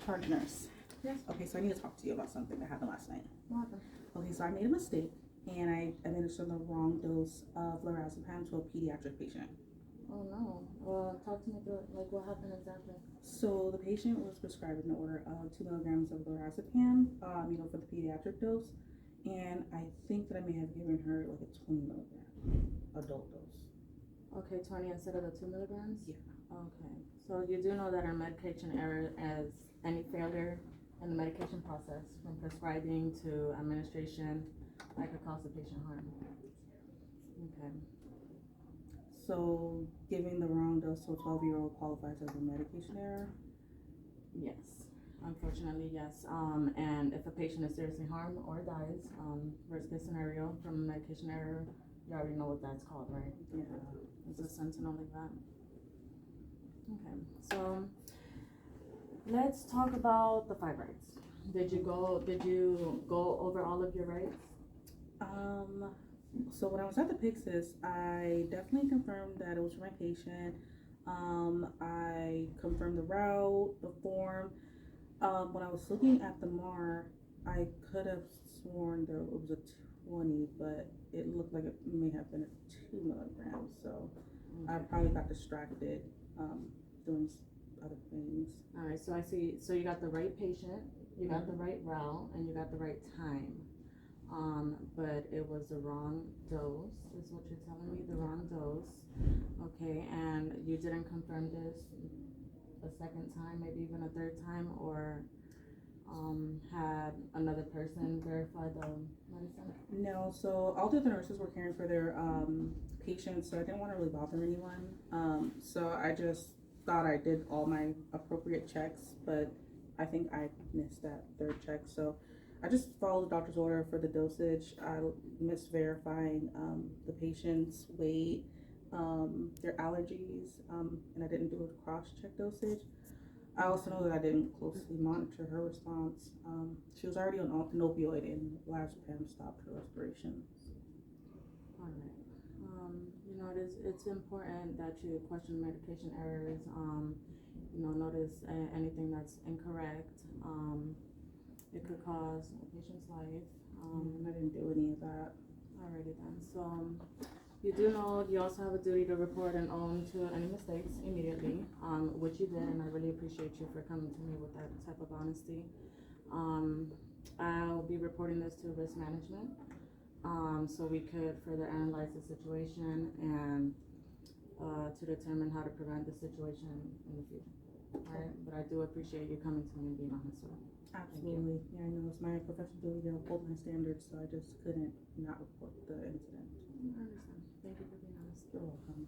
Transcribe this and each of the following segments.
Charge nurse. Yes. Okay, so I need to talk to you about something that happened last night. What happened? Okay, so I made a mistake and I administered the wrong dose of lorazepam to a pediatric patient. Oh no. Well, talk to me through it. Like, what happened exactly? So the patient was prescribed an order of 2 milligrams of lorazepam, for the pediatric dose, and I think that I may have given her like a 20 milligram adult dose. Okay, 20 instead of the 2 milligrams? Yeah. Okay. So you do know that our medication error as any failure in the medication process from prescribing to administration that could cause the patient harm. Okay. So giving the wrong dose to a 12-year-old qualifies as a medication error? Yes. Unfortunately, yes. And if a patient is seriously harmed or dies, worst case scenario from a medication error, you already know what that's called, right? Yeah. It's a sentinel event. Okay, so let's talk about the 5 rights. Did you go over all of your rights? So when I was at the Pyxis, I definitely confirmed that it was for my patient. I confirmed the route, the form. When I was looking at the MAR, I could have sworn that it was a 20, but it looked like it may have been a 2 milligrams. So I probably got distracted doing other things. All right, so I see. So you got the right patient, you got the right route, and you got the right time. But it was the wrong dose, is what you're telling me, the wrong dose. Okay, and you didn't confirm this a second time, maybe even a third time, or had another person verify the medicine? No, so all the other nurses were caring for their patients, so I didn't want to really bother anyone. So I just thought I did all my appropriate checks, but I think I missed that third check. So I just followed the doctor's order for the dosage. I missed verifying the patient's weight, their allergies, and I didn't do a cross-check dosage. I also know that I didn't closely monitor her response. She was already on an opioid, and lorazepam stopped her respiration. All right. It's important that you question medication errors. Notice anything that's incorrect. It could cause a patient's life. I didn't do any of that. Alrighty then. So you do know you also have a duty to report and own to any mistakes immediately, which you did, and I really appreciate you for coming to me with that type of honesty. I'll be reporting this to risk management, so we could further analyze the situation and to determine how to prevent the situation in the future. Alright, but I do appreciate you coming to me and being honest with me. Absolutely. Yeah, I know it's my professional duty to uphold my standards, so I just couldn't not report the incident. I understand. Thank you for being honest. You're welcome.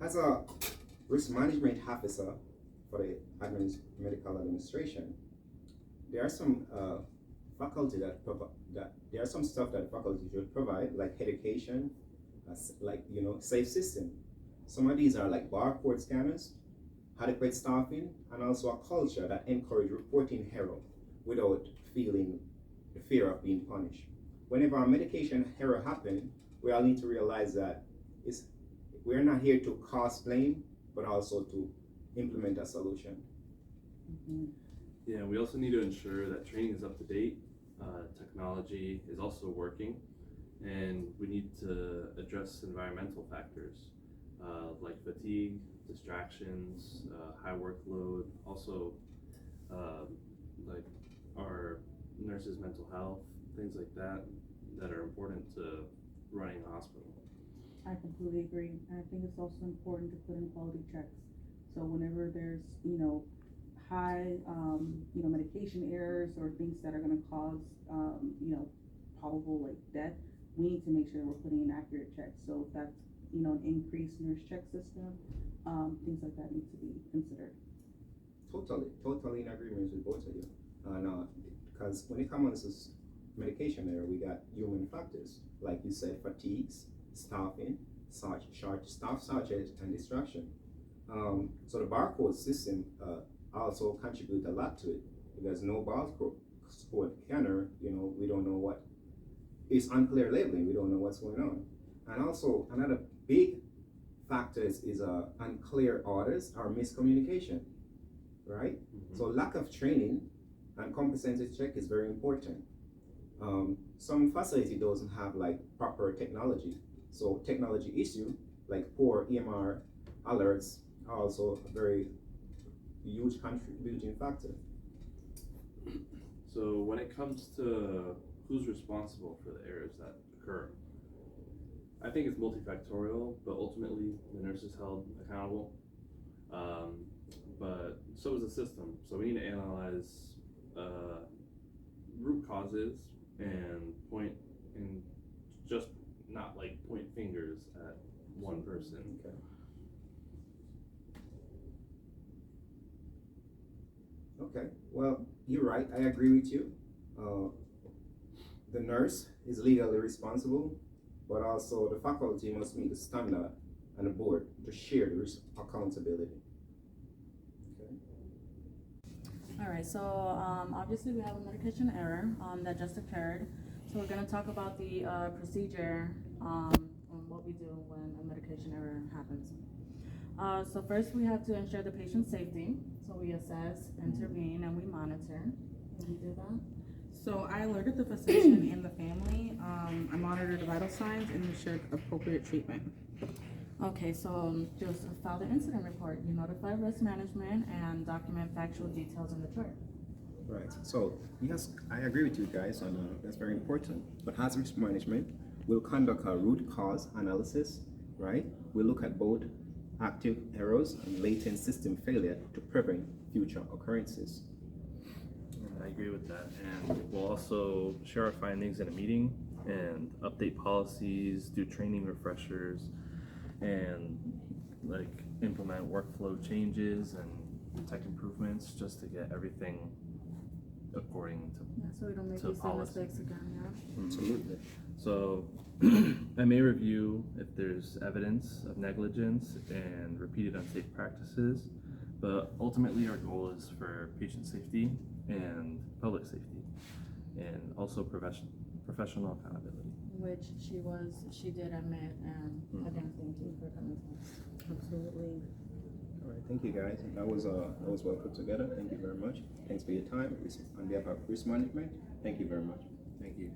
As a risk management officer for the medical administration, there are some faculty that there are some stuff that faculty should provide, like education, safe system. Some of these are like barcode scanners, adequate staffing, and also a culture that encourage reporting error without feeling the fear of being punished. Whenever a medication error happens, we all need to realize that we're not here to cause blame, but also to implement a solution. Mm-hmm. Yeah, we also need to ensure that training is up to date, technology is also working, and we need to address environmental factors like fatigue, distractions, high workload, also like our nurses' mental health, things like that are important to running a hospital. I completely agree. And I think it's also important to put in quality checks. So whenever there's, high, medication errors or things that are going to cause, probable death, we need to make sure that we're putting in accurate checks. So if that's, an increased nurse check system, things like that need to be considered. Totally in agreement with both of you. Because when it comes to medication error, we got human factors, like you said, fatigues, staffing, short staff shortage, and distraction. So the barcode system also contribute a lot to it, because no barcode scanner, we don't know what. It's unclear labeling. We don't know what's going on. And also another big factor is unclear orders or miscommunication. right? Mhm. So lack of training and competency check is very important. Some facility doesn't have like proper technology. So technology issue like poor EMR alerts are also a very huge contributing factor. So when it comes to who's responsible for the errors that occur, I think it's multifactorial, but ultimately the nurse is held accountable. But so is the system. So we need to analyze root causes and just not like point fingers at one person. Okay. Okay. Well, you're right. I agree with you. The nurse is legally responsible, but also the faculty must meet the standard and the board to share the accountability. Okay. All right, so obviously we have a medication error that just occurred. So we're gonna talk about the procedure on what we do when a medication error happens. So first we have to ensure the patient's safety. So we assess, intervene, and we monitor. Can we do that? So I alerted the physician and the family. I monitored the vital signs and ensured appropriate treatment. Okay, so just file the incident report. You notify risk management and document factual details in the chart. Right. So yes, I agree with you guys, and that's very important. But as risk management, we'll conduct a root cause analysis. Right. We'll look at both active errors and latent system failure to prevent future occurrences. I agree with that, and we'll also share our findings in a meeting and update policies, do training refreshers, and like implement workflow changes and tech improvements just to get everything according to. Yeah, so we don't make To these same policy. mistakes again, yeah? Absolutely. So I may review if there's evidence of negligence and repeated unsafe practices, but ultimately our goal is for patient safety and public safety, and also professional accountability. Which she did admit, and again, thank you for coming to us. Absolutely. All right. Thank you guys. That was well put together. Thank you very much. Thanks for your time. On behalf of risk management, thank you very much. Thank you.